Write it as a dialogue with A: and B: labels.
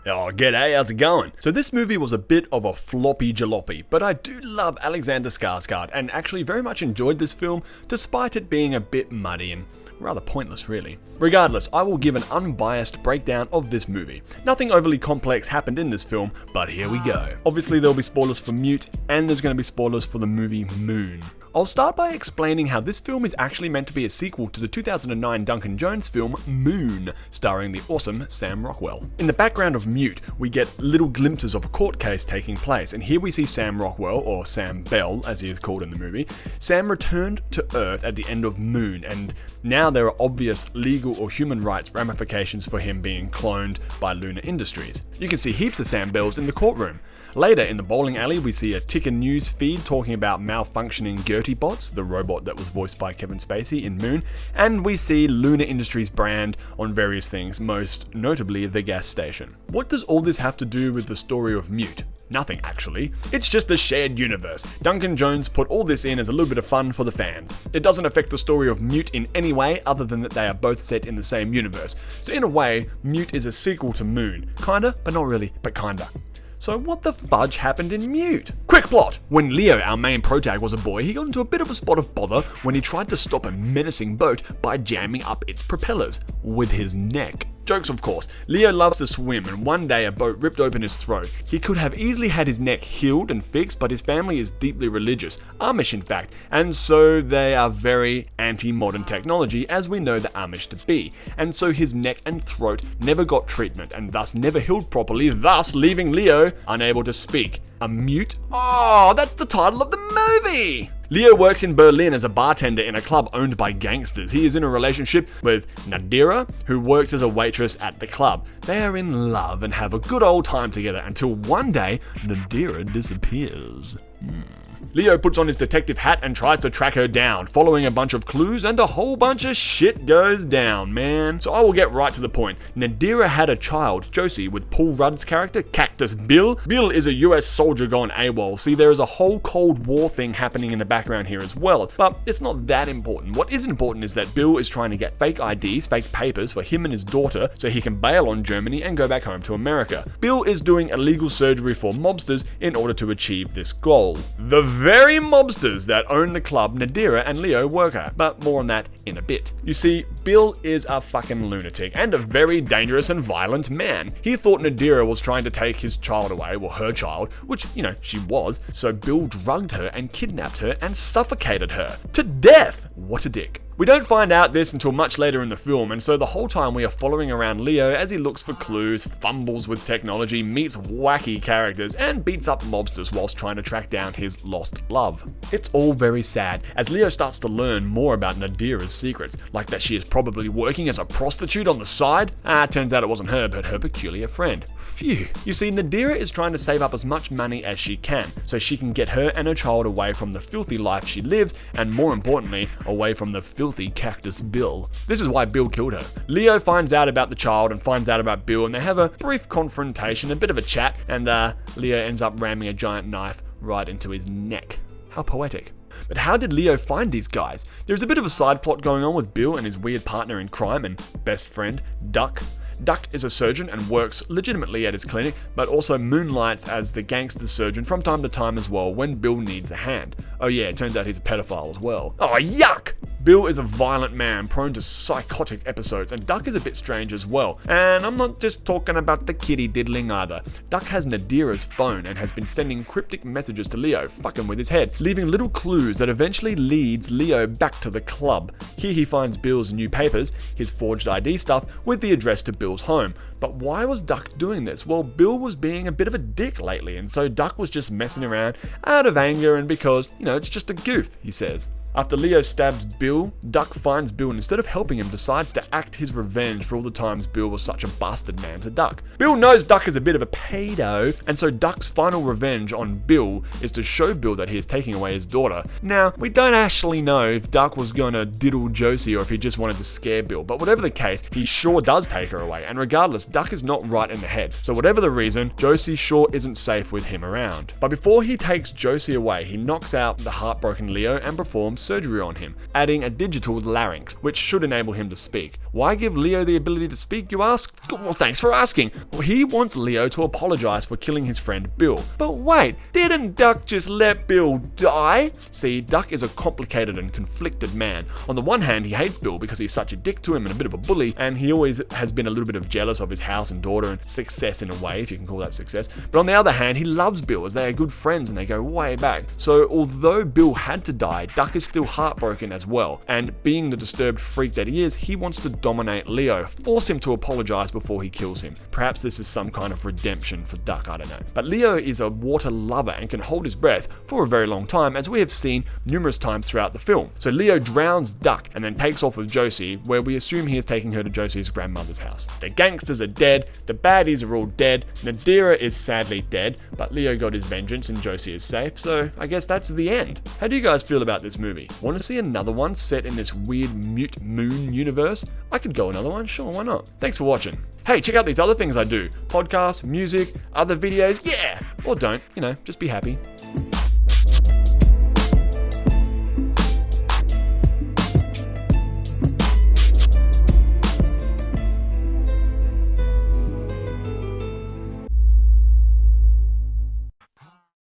A: Oh, g'day, how's it going? So this movie was a bit of a floppy jalopy, but I do love Alexander Skarsgård and actually very much enjoyed this film despite it being a bit muddy and rather pointless really. Regardless, I will give an unbiased breakdown of this movie. Nothing overly complex happened in this film, but here we go. Obviously there'll be spoilers for Mute, and there's going to be spoilers for the movie Moon. I'll start by explaining how this film is actually meant to be a sequel to the 2009 Duncan Jones film Moon, starring the awesome Sam Rockwell. In the background of Mute, we get little glimpses of a court case taking place, and here we see Sam Rockwell, or Sam Bell as he is called in the movie. Sam returned to Earth at the end of Moon, and now there are obvious legal or human rights ramifications for him being cloned by Luna Industries. You can see heaps of Sam Bells in the courtroom. Later, in the bowling alley, we see a ticker news feed talking about malfunctioning Gertie Bots, the robot that was voiced by Kevin Spacey in Moon, and we see Luna Industries brand on various things, most notably the gas station. What does all this have to do with the story of Mute? Nothing, actually. It's just a shared universe. Duncan Jones put all this in as a little bit of fun for the fans. It doesn't affect the story of Mute in any way other than that they are both set in the same universe. So in a way, Mute is a sequel to Moon. Kinda, but not really, but kinda. So what the fudge happened in Mute? Quick plot! When Leo, our main protag, was a boy, he got into a bit of a spot of bother when he tried to stop a menacing boat by jamming up its propellers with his neck. Jokes, of course. Leo loves to swim, and one day a boat ripped open his throat. He could have easily had his neck healed and fixed, but his family is deeply religious, Amish in fact, and so they are very anti-modern technology, as we know the Amish to be. And so his neck and throat never got treatment, and thus never healed properly, thus leaving Leo unable to speak. A mute? Oh, that's the title of the movie! Leo works in Berlin as a bartender in a club owned by gangsters. He is in a relationship with Nadira, who works as a waitress at the club. They are in love and have a good old time together until one day, Nadira disappears. Leo puts on his detective hat and tries to track her down, following a bunch of clues, and a whole bunch of shit goes down, man. So I will get right to the point. Nadira had a child, Josie, with Paul Rudd's character, Cactus Bill. Bill is a US soldier gone AWOL. See, there is a whole Cold War thing happening in the background here as well, but it's not that important. What is important is that Bill is trying to get fake IDs, fake papers for him and his daughter so he can bail on Germany and go back home to America. Bill is doing illegal surgery for mobsters in order to achieve this goal. The very mobsters that own the club Nadira and Leo work at, but more on that in a bit. You see, Bill is a fucking lunatic and a very dangerous and violent man. He thought Nadira was trying to take his child away, well her child, which, you know, she was, so Bill drugged her and kidnapped her and suffocated her to death. What a dick. We don't find out this until much later in the film, and so the whole time we are following around Leo as he looks for clues, fumbles with technology, meets wacky characters, and beats up mobsters whilst trying to track down his lost love. It's all very sad, as Leo starts to learn more about Nadira's secrets, like that she is probably working as a prostitute on the side. Turns out it wasn't her, but her peculiar friend. Phew. You see, Nadira is trying to save up as much money as she can, so she can get her and her child away from the filthy life she lives, and more importantly, away from the filthy Cactus Bill. This is why Bill killed her. Leo finds out about the child and finds out about Bill, and they have a brief confrontation, a bit of a chat, and Leo ends up ramming a giant knife right into his neck. How poetic. But how did Leo find these guys? There's a bit of a side plot going on with Bill and his weird partner in crime and best friend, Duck. Duck is a surgeon and works legitimately at his clinic, but also moonlights as the gangster surgeon from time to time as well when Bill needs a hand. Oh yeah, it turns out he's a pedophile as well. Oh yuck! Bill is a violent man prone to psychotic episodes, and Duck is a bit strange as well. And I'm not just talking about the kitty diddling either. Duck has Nadira's phone and has been sending cryptic messages to Leo, fucking with his head, leaving little clues that eventually leads Leo back to the club. Here he finds Bill's new papers, his forged ID stuff, with the address to Bill's home. But why was Duck doing this? Well, Bill was being a bit of a dick lately, and so Duck was just messing around out of anger and because, you know, it's just a goof, he says. After Leo stabs Bill, Duck finds Bill and instead of helping him decides to act his revenge for all the times Bill was such a bastard man to Duck. Bill knows Duck is a bit of a pedo, and so Duck's final revenge on Bill is to show Bill that he is taking away his daughter. Now, we don't actually know if Duck was gonna diddle Josie or if he just wanted to scare Bill, but whatever the case, he sure does take her away, and regardless, Duck is not right in the head. So whatever the reason, Josie sure isn't safe with him around. But before he takes Josie away, he knocks out the heartbroken Leo and performs surgery on him, adding a digital larynx, which should enable him to speak. Why give Leo the ability to speak, you ask? Well, thanks for asking. Well, he wants Leo to apologize for killing his friend Bill. But wait, didn't Duck just let Bill die? See, Duck is a complicated and conflicted man. On the one hand, he hates Bill because he's such a dick to him and a bit of a bully, and he always has been a little bit of jealous of his house and daughter and success in a way, if you can call that success. But on the other hand, he loves Bill as they are good friends and they go way back. So although Bill had to die, Duck is still heartbroken as well. And being the disturbed freak that he is, he wants to dominate Leo, force him to apologize before he kills him. Perhaps this is some kind of redemption for Duck, I don't know. But Leo is a water lover and can hold his breath for a very long time, as we have seen numerous times throughout the film. So Leo drowns Duck and then takes off with Josie, where we assume he is taking her to Josie's grandmother's house. The gangsters are dead, the baddies are all dead, Nadira is sadly dead, but Leo got his vengeance and Josie is safe, so I guess that's the end. How do you guys feel about this movie? Want to see another one set in this weird mute moon universe? I could go another one, sure, why not? Thanks for watching. Hey, check out these other things I do. Podcasts, music, other videos, yeah! Or don't, just be happy.